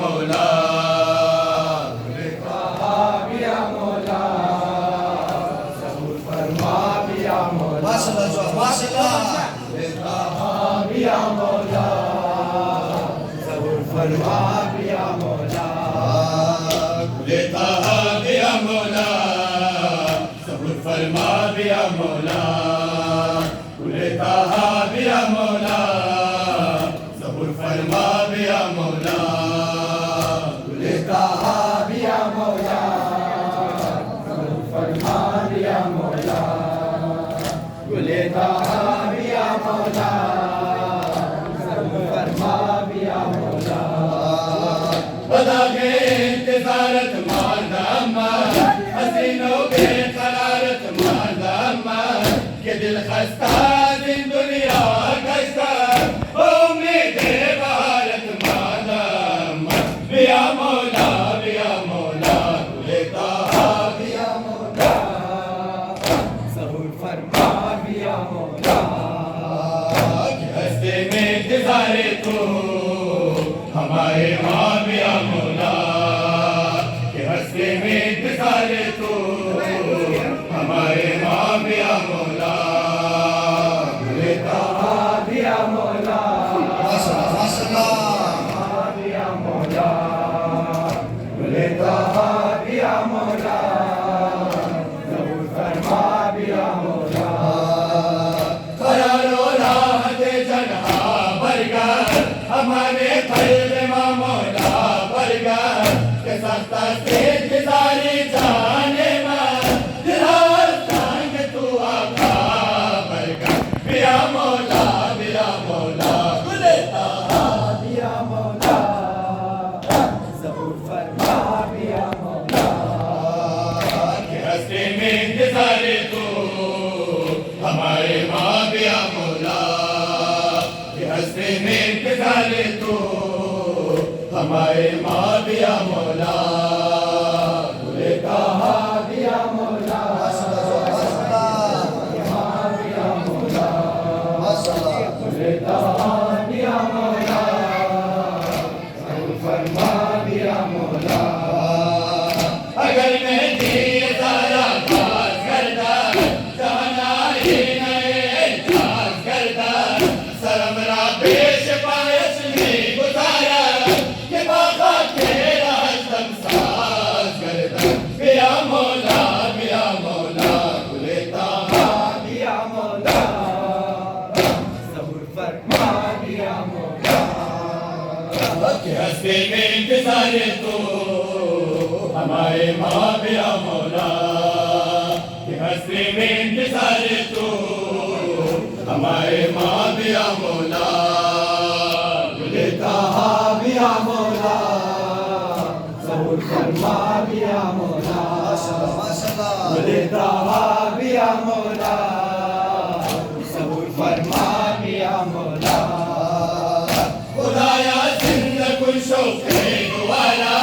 मौला या मौला सबूर फरमा या मौला माशाअल्लाह या मौला सबूर फरमा या मौला लेता या मौला सबूर फरमा या मौला लेता या मौला सबूर फरमा या मौला लेता या मौला सबूर फरमा या मौला लेता या मौला सबूर फरमा या मौला बदा के इंतजारत मारदामा हसीनों के करारत मारदामा के दिल खस्ता दिन दुनिया खस्ता उम्मीद भारत मारदामा बिया मौला लेता या मौला सबूर फरमा या मौला हस्ते में इंतजारे तो हमारे माँ बिया मौला के हस्ते में इंतजारे तो हमारे माँ बिया मौला लेता या मौला या मौला लेता या मौला सबूर फरमा या मौला करारो राहते जगह बरगा हमारे फैल माँ मौला बरगा के सस्ता से गुजारी जाने माँ दिलार संग तू आका बरगा बिया मौला लेता या मौला सबूर फरमा या मौला के हस्ते में इंतजारे तो हमारे माँ बिया मौला के हस्ते में इंतजारे तो हमारे माँ बिया मौला लेता या मौला या मौला लेता या मौला सबूर फरमा या मौला अगर मैं दिए सारा खास करता जाना ही नए खास करता सरमरा पेश पायस में गुजारा के बाबा तेरा हस्तम साज करता बिया मौला लेता या मौला सबूर फरमा या मौला के हस्ते में इंतजार तो हमारे माँ बिया मौला के हस्ते में इंतजार तो हमारे माँ बिया मौला लेता या मौला सबूर फरमा या मौला लेता या मौला सबूर फरमा या मौला खुदाया जिंद कुशो के दुआरा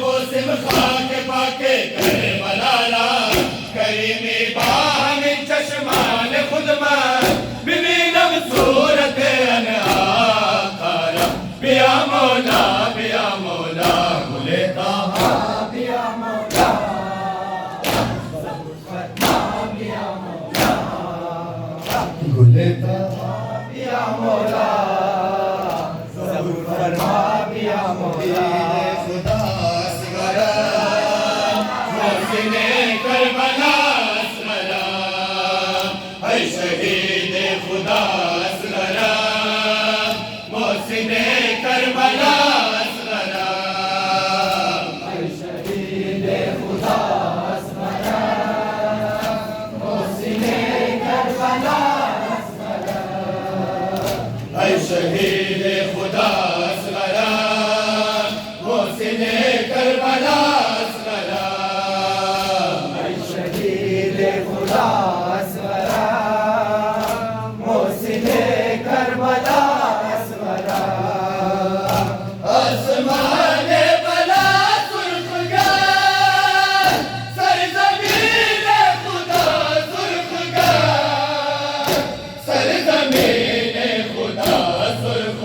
वो सिम खाक पाके करे बलाला करीमी बाह में चश्मान खुदमा बिमीनम सूरत अनआखारा बिया मौला लेता या मौला सबूर फरमा या मौला लेता या मौला सबूर फरमा या मौला खुदा सिगरा मोहसिने करबला असगरा है शहीद खुदा असगरा मोहसिने करबला असगरा शहीद खुदा असगरा मोहसिने करबला है शहीद खुदा असगरा मोहसिने करबला असगरा शहीद खुदा असगरा मोहसिने करबला असगरा आसमाने बला सुर्खगार सरज़मीने खुदा सुर्खगार सरज़मीने खुदा सुर्खगार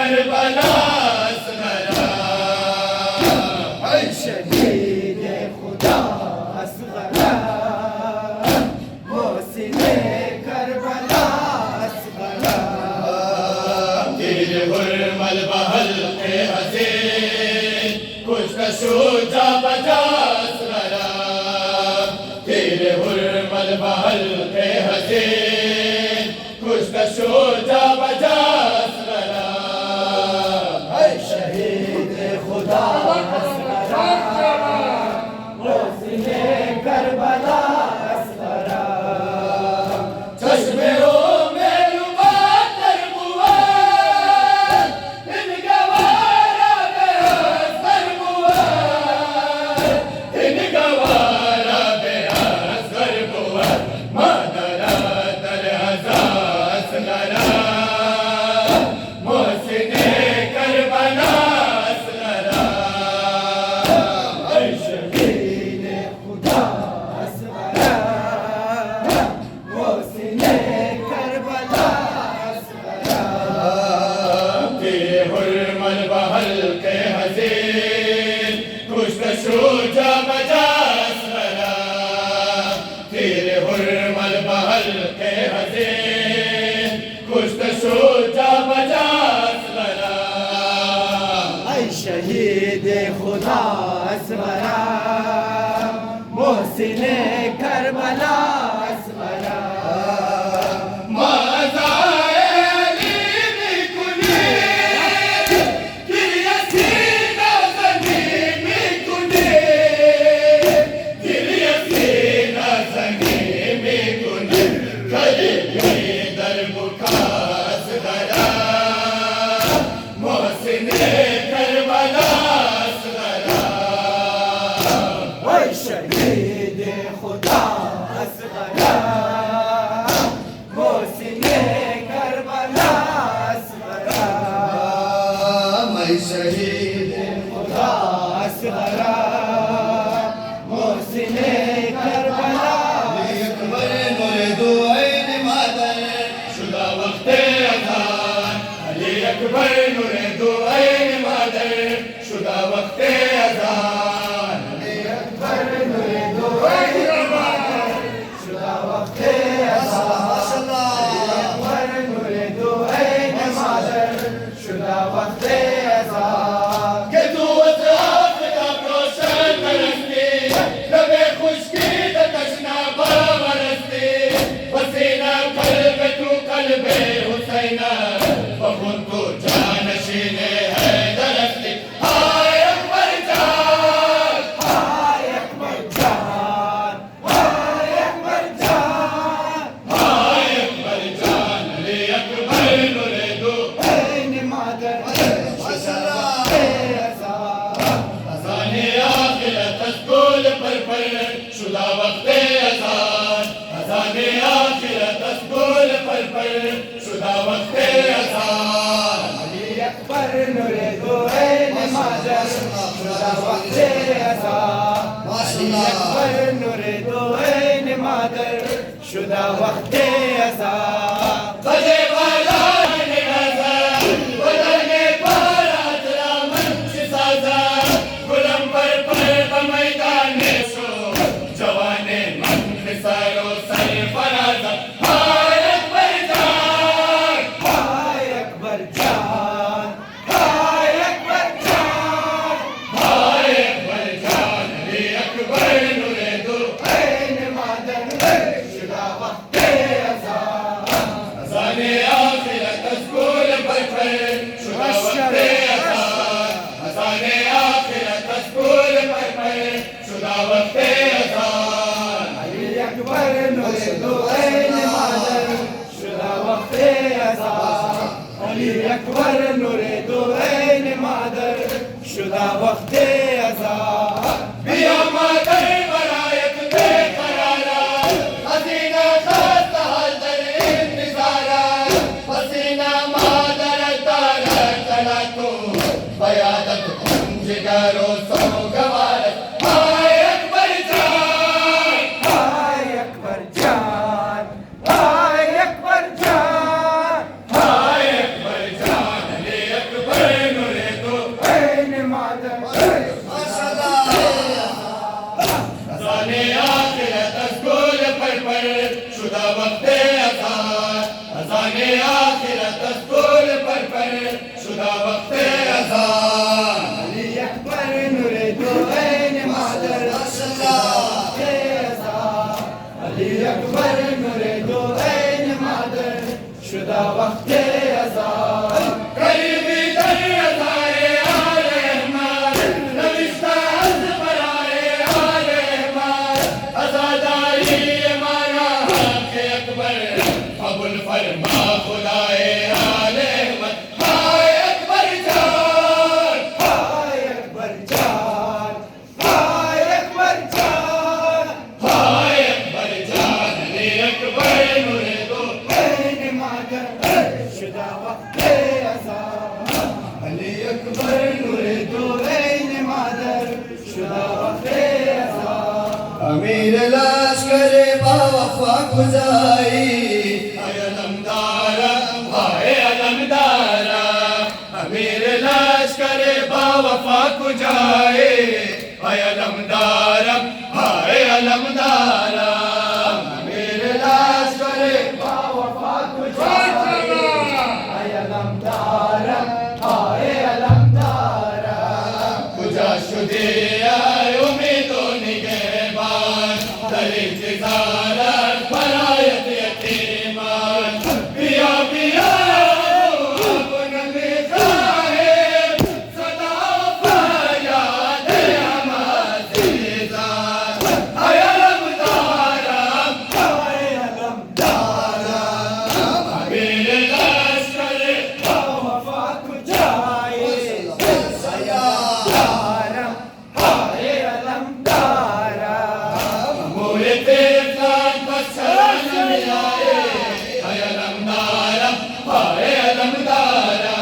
करबला असगरा ऐ शहीद खुदा असगरा मोहसिन करबला असगरा तीर हुर्मल बहल के हसीन कुछ कशूजा बजा असगरा तीर हुर्मल बहल के हसीन कुछ कशूजा बजा असगरा ऐ शहीद खुदा असगरा मोहसिन करबला असगरा चश्मे ओ मेरुबा तरबुआ इन गवारा बेहस तरबुआ इन गवारा बेहस तरबुआ मादरा तर हजास लरा मोहसिने करबला असगरा ऐ शहीद खुदा असगरा मोहसिन करबला असगरा तेरे हुर्मल बहल के हसीन कुछ कशूजा बजा असगरा तेरे हुर्मल बहल के हसीन कुछ कशूजा बजा असगरा ऐ शहीद खुदा असगरा मोहसिन करबला असगरा ऐ शहीद खुदा असगरा मोहसिन करबला असगरा मैं शहीद खुदा असगरा मोहसिन करबला अकबर नूरे दो ऐन मादर शुदा वक्ते अज़ान अली अकबर नूरे दो ऐन मादर शुदा वक्ते अज़ान अकबर नूरे दो ऐन मादर शुदा वक्ते अज़ान अकबर नूरे दो ऐन मादर शुदा वक्ते अज़ान कि तू अज़ाब का रोशन करस्ती लबे खुशकी तकशना बावरस्ती पसीना कल्ब तू कल्बे हुसैना बखुन तू जानशीने है दरस्ती हाय अकबर जान हाय अकबर जान हाय अकबर जान हाय अकबर जान अली अकबर नूरे दो ऐन मादर शुदा वक्ते अज़ान अज़ाने आखिरत अस्कुल पर शुदा वक्ते अज़ान अज़ाने आखिरत अस्कुल पर शुदा वक्ते अज़ान अली अकबर नूरे दो ऐन मादर शुदा वक्ते अज़ान अली अकबर नूरे दो ऐन मादर शुदा वक्ते अज़ान बजे वाला ने नज़र बदलने पारा तेरा मंच साजा गुलम पर मैदान शो जवाने मन सरो सर फराजा हाय अकबर जान हाय अकबर जान हाय अकबर जान हाय अकबर जान अली अकबर नूरे दो ऐन मादर शुदा वक्ते अज़ान अज़ाने आखिरत अस्कुल पर शुदा वक्ते अज़ान अज़ाने आखिरत अस्कुल पर शुदा वक्ते अज़ान अली अकबर नूरे दो ऐन मादर शुदा वक्ते अज़ान अली अकबर नूरे दो ऐन मादर शुदा वक्ते अज़ान बिया मादर बरायत बेकरारा हसीना खासा दर इंतजारा हसीना मादर तारा चला तो बयादत जिगरो सो गवारत हाय अकबर जान हाय अकबर जान हाय अकबर जान हाय अकबर जान अली अकबर अकबर नूरे दूरैन मादर शुदा वक़्ते अज़ा अमीर लश्कर बावफा खुदाई हाय अलमदारा हाय अलमदारा अमीर लश्कर बावफा खुदाई हाय अलमदारा हाय अलमदारा अमीर लश्कर बावफ़ा खुदाई हाय अलमदारा हाय अलमदारा खुदा शुदे आए उम्मीदों निगहबान दर इंतज़ार फरायत यतीमान पिया पिया अपना निगाहें सदा फरियाद अज़ीज़ान हाय अलमदारा हाय अलमदारा अमीर लश्कर बावफ़ा खुदाई हाय अलमदारा हाय अलमदारा मोरे तेज़ान बसरान में आए हाय अलमदारा हाय अलमदारा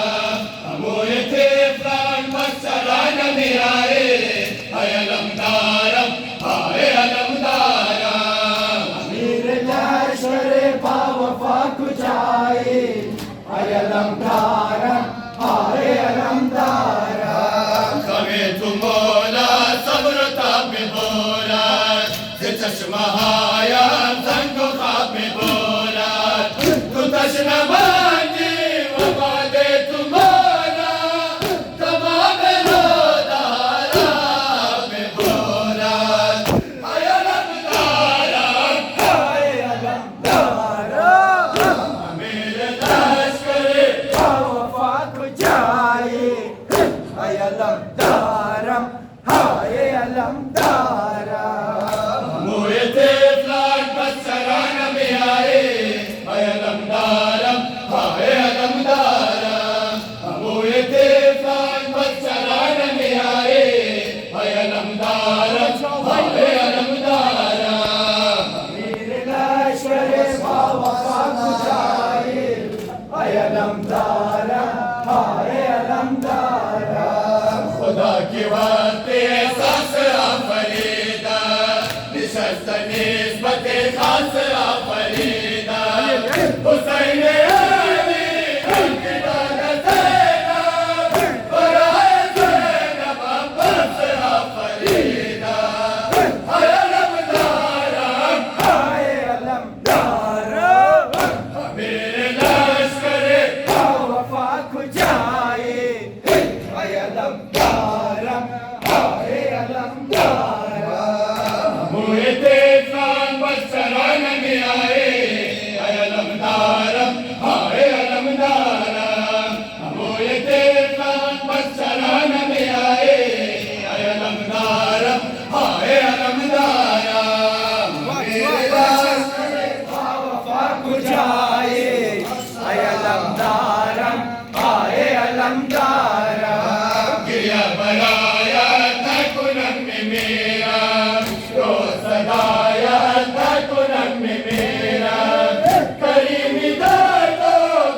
मोरे तेज़ान बसरान में आए हाय अलमदारा हाय अलमदारा अमीर लश्कर बावफ़ा खुदाई हाय अलमदारा हाय अलमदारा कवे तुमोला सब्र ताब में बोला जे चश्मा हाया संगो खाब में बोला तू तश्ना मांगी वफा दे तुम्हारा तमाम रोदारा में बोला हाय अलमदारा हाय अलमदारा अमीर लश्कर बावफ़ा खुदाई हाय अलमदारा हाय अलमदारा मोए तेज़ान बसरान में आए हाय अलमदारा हाय अलमदारा मोए तेज़ान बसरान में आए हाय अलमदारा हाय अलमदारा अमीर लश्कर बावफ़ा खुदाई हाय अलमदारा हाय अलमदारा खुदा के वास्ते एहसास आफरीदा निशस्त निस्बत खास आफरीदा हुसैन अली उनकी दाद सेना बराए ज़ैनब अब्बास आफरीदा हाय अलमदारा हाय अलमदारा अमीर लश्कर बावफ़ा खुदाई हाय अलमदारा हाय अलमदारा मोए तेज़ान बसरान में आए हाय अलमदारा हाय अलमदारा मोए तेज़ान बसरान में आए हाय अलमदारा हाय अलमदारा बावफ़ा खुदाई हाय अलमदारा हाय अलमदारा गिया बनाया था कुनम में मेरा तो सदाया था कुनम में मेरा करीबी दादो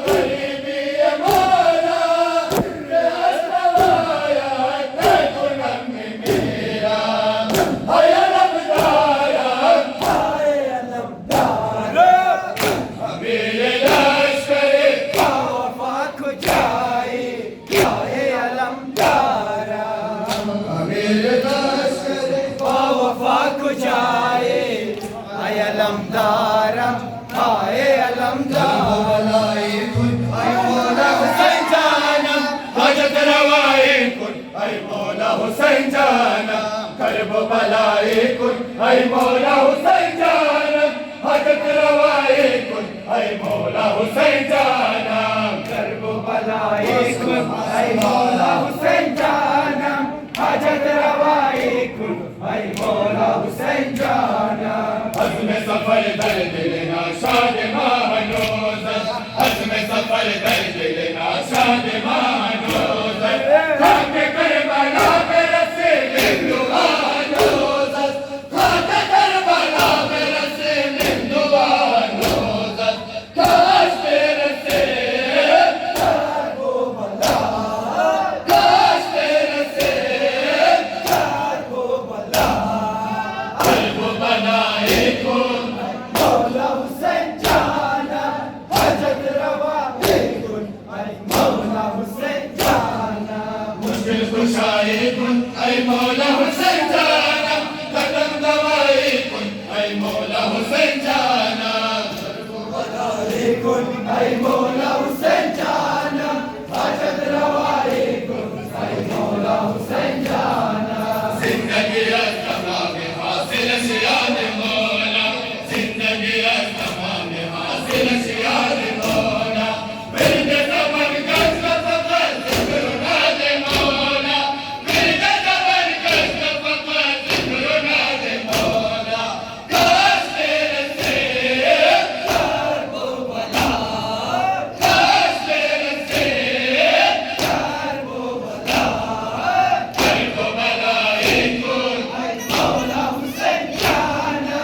करीबी हमारा सदाया था कुनम में मेरा हाय अलमदारा हाय अलमदारा अमीर लश्कर बावफ़ा खुदाई हाय अलमदारा अमीर लश्कर बावफ़ा खुदाई हाय अलमदारा हाय अलमदारा आई मौला हुसैन जाना हजत रवाए कुन आई मौला हुसैन जाना करब बलाए कुन आई मौला हुसैन जाना हजत रवाए कुन आई मौला हुसैन जाना करब बलाए कुन ऐ मौला हुसैन जाना हाजत रवाए कुन ऐ मौला हुसैन जाना अज़्म सफर दर दिल नाशाद महानोज अज़्म सफर दर दिल नाशाद महानोज खाके करबला पे रसे हिंदुआनोज खाके करबला पे रसे हिंदुआनोज काश पे रसे करब बला कुशाई कुन ऐ मौला हुसैन जाना कदम दवाई कुन ऐ मौला हुसैन जाना कर्ब बलाई कुन ऐ मौला हुसैन जाना हाजत रवाई कुन ऐ मौला हुसैन जाना जिंदगी तमाम हासिल शियाद मौला जिंदगी तमाम हासिल शियाद मौला मेरे ज़बान गश्त फक़त ज़िक्र नाज़ मौला मेरे ज़बान गश्त फक़त ज़िक्र नाज़ मौला काश तेरे से कर्ब बला काश तेरे से कर्ब बला बलाई कुन ऐ मौला हुसैन जाना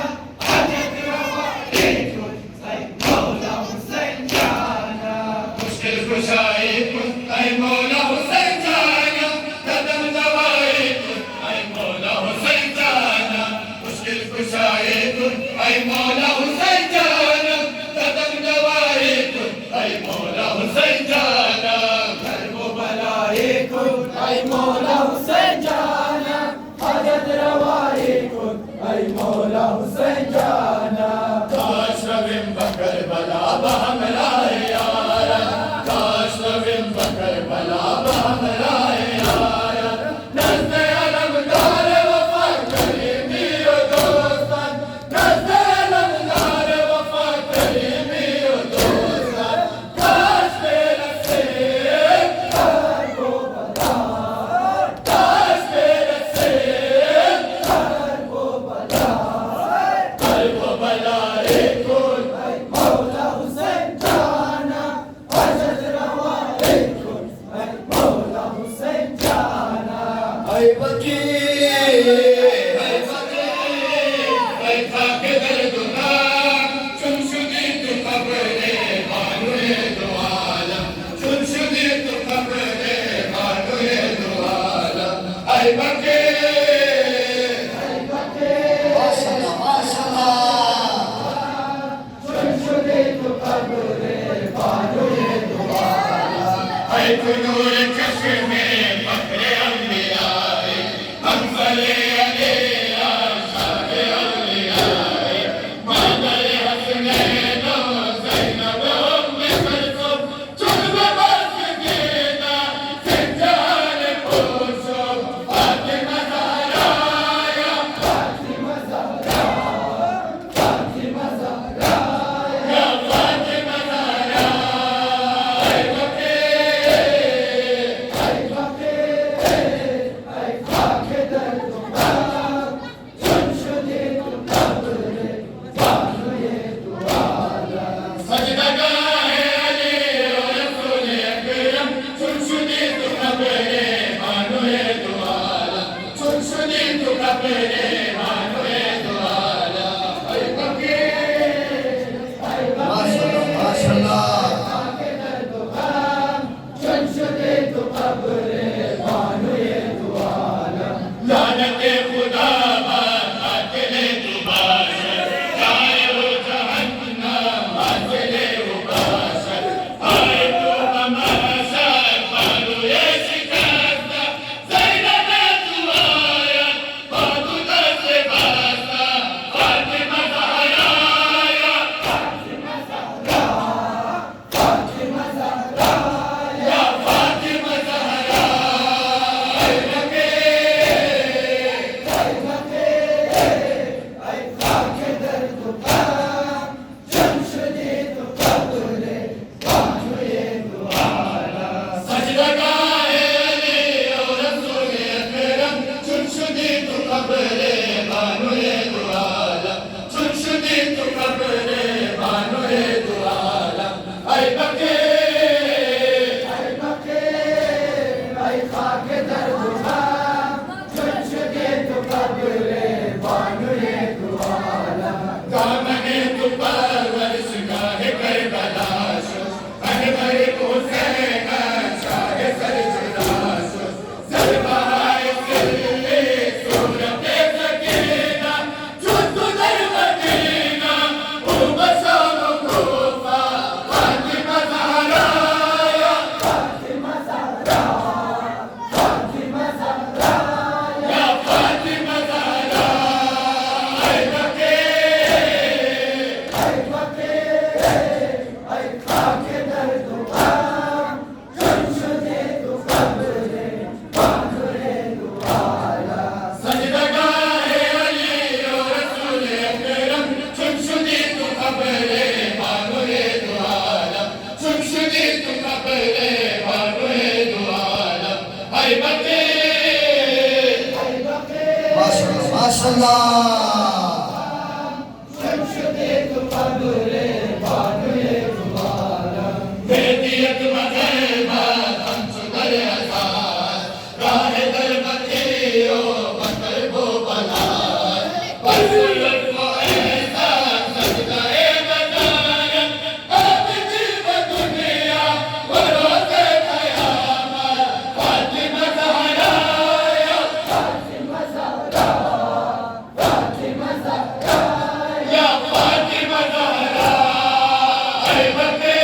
हाजत रवाई कुन ऐ मौला हुसैन जाना मुश्किल कुशाई कुन ऐ मौला हुसैन जाना कदम दवाई कुन ऐ मौला हुसैन जाना मुश्किल कुशाई कुन ऐ मौला हुसैन जाना कदम दवाई कुन ऐ मौला हुसैन जाना कर्ब बलाई कुन ऐ मौला हुसैन जाना हाजत रवाई कुन ऐ मौला हुसैन जाना काश रविम बकर बला बहमराए यारा काश रविम बकर बला बहमराए यारा नज़्द अलमदार वफा करीमी ओ दोस्तान नज़्द अलमदार वफा करीमी ओ दोस्तान काश तेरे से कर्ब बला काश तेरे से कर्ब बला बलाई कुन ऐ मौला हुसैन जाना हाजत रवाई कुन ऐ मौला हुसैन जाना ऐ फकीर ऐ खाके दर्दुना चुमशुदी तू खबरे बानुए दो आलम चुमशुदी तू खबरे बानुए दो आलम ऐ फकीर माशाअल्लाह माशाअल्लाह ऐ कुनूर चश्मे फख्रे अंबियाए मंज़ले अले आशाए औलियाए मादरे हसनैन ज़ैनब उम्मे कुलसूम चुल्बे बसगीना ज़िंजान पोशो फातिमा ज़हरा या फातिमा ज़हरा फातिमा ज़हरा या फातिमा ज़हरा ऐ खाके दर्दुना चुमशुदी तू खबरे बानुए दो आलम सजदगाहे अली ओ रसूल अकरम चुमशुदी तू खबरे बानुए दो आलम चुमशुदी तू खबरे बानुए दो आलम ऐ फकीर माशाअल्लाह माशाअल्लाह खाके दर्दुना चुमशुदी तू खबरे बानुए दो आलम लानते खुदा कातिले मुबाशर जाए वो जहन्नम कातिले मुबाशर आए तो तमाशा बालू ये शिकस्त ज़ैनब तू आया बाबू दस बास्ता फातिमा ज़हरा या फातिमा ज़हरा फातिमा ज़हरा या फातिमा ज़हरा ऐ खाके दर्दुना चुमशुदी तू खबरे बानुए दो आलम सजदगाहे अली ओ रसूल अकरम चुमशुदी तू खबरे बानुए दो आलम चुमशुदी तू खबरे बानुए दो आलम ऐ फकीर ऐ खाके दर्दुना चुमशुदी तू खबरे बानुए दो आलम दामने तू परवरिश गाहे करबला शो अनवर हुसैन शाहे सर जुदा शो सरबाए सिल्ले सूरत सकीना जुद दर मदीना ओ बशाम कोफा फातिमा ज़हरा या फातिमा ज़हरा hay Baqi माशाल्लाह बेदियत मज़हबा हमसुदर अज़ार राह दर बतियो बकर बो बला परसुलत को ऐसा सजदाए मदार आबिदी व दुनिया व रोज़े क़यामत फातिमा ज़हरा या फातिमा ज़हरा या फातिमा ज़हरा है बक़ी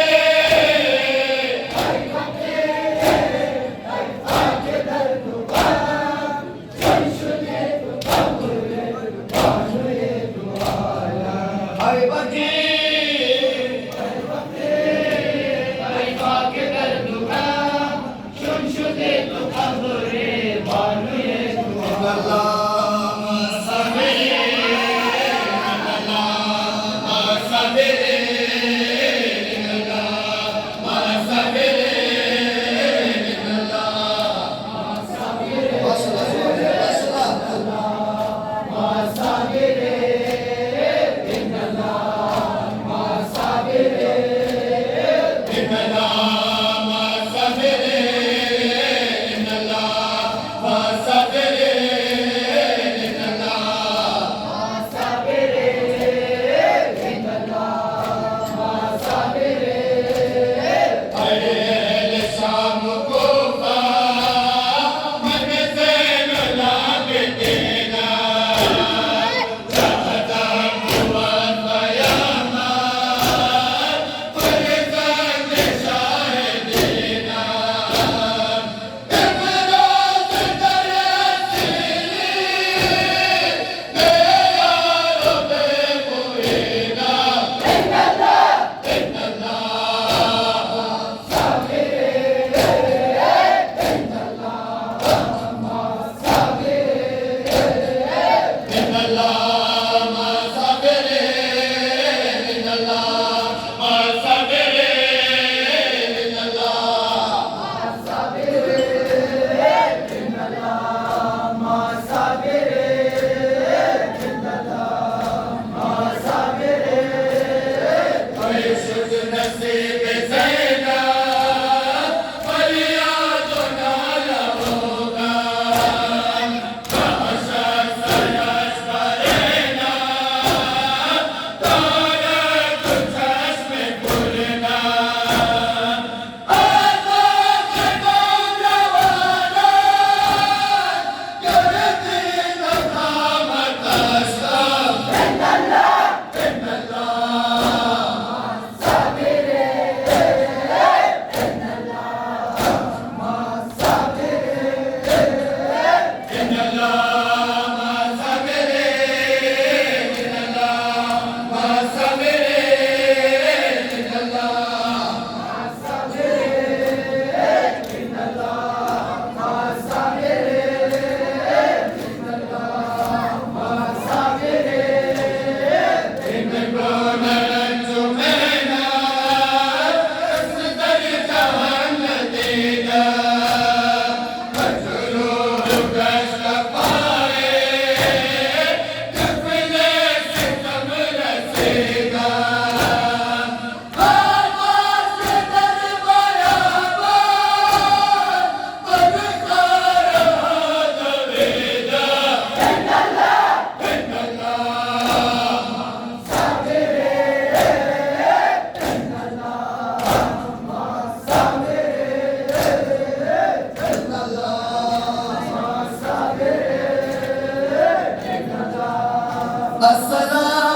السلام